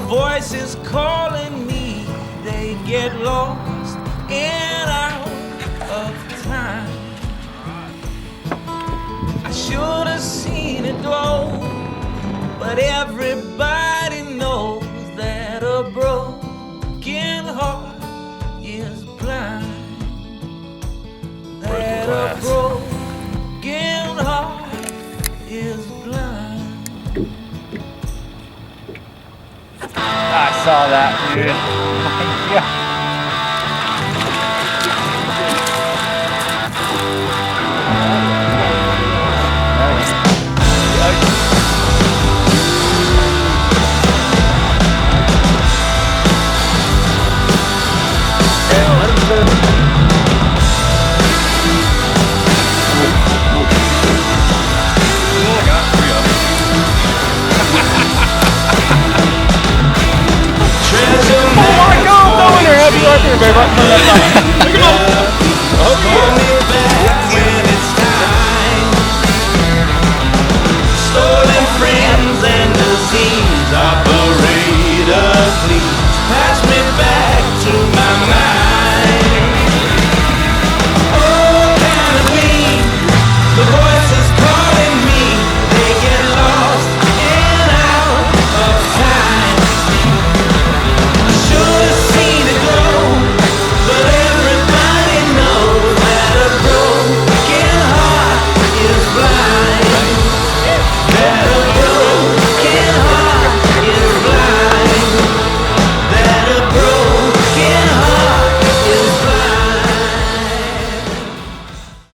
voices calling me, they get lost and out of time. I should have seen it glow, but everybody knows that a broken heart is blind. That a broken heart is blind. I saw that, dude. Oh my God. Happy birthday, baby. Look him up. Stolen friends and disease are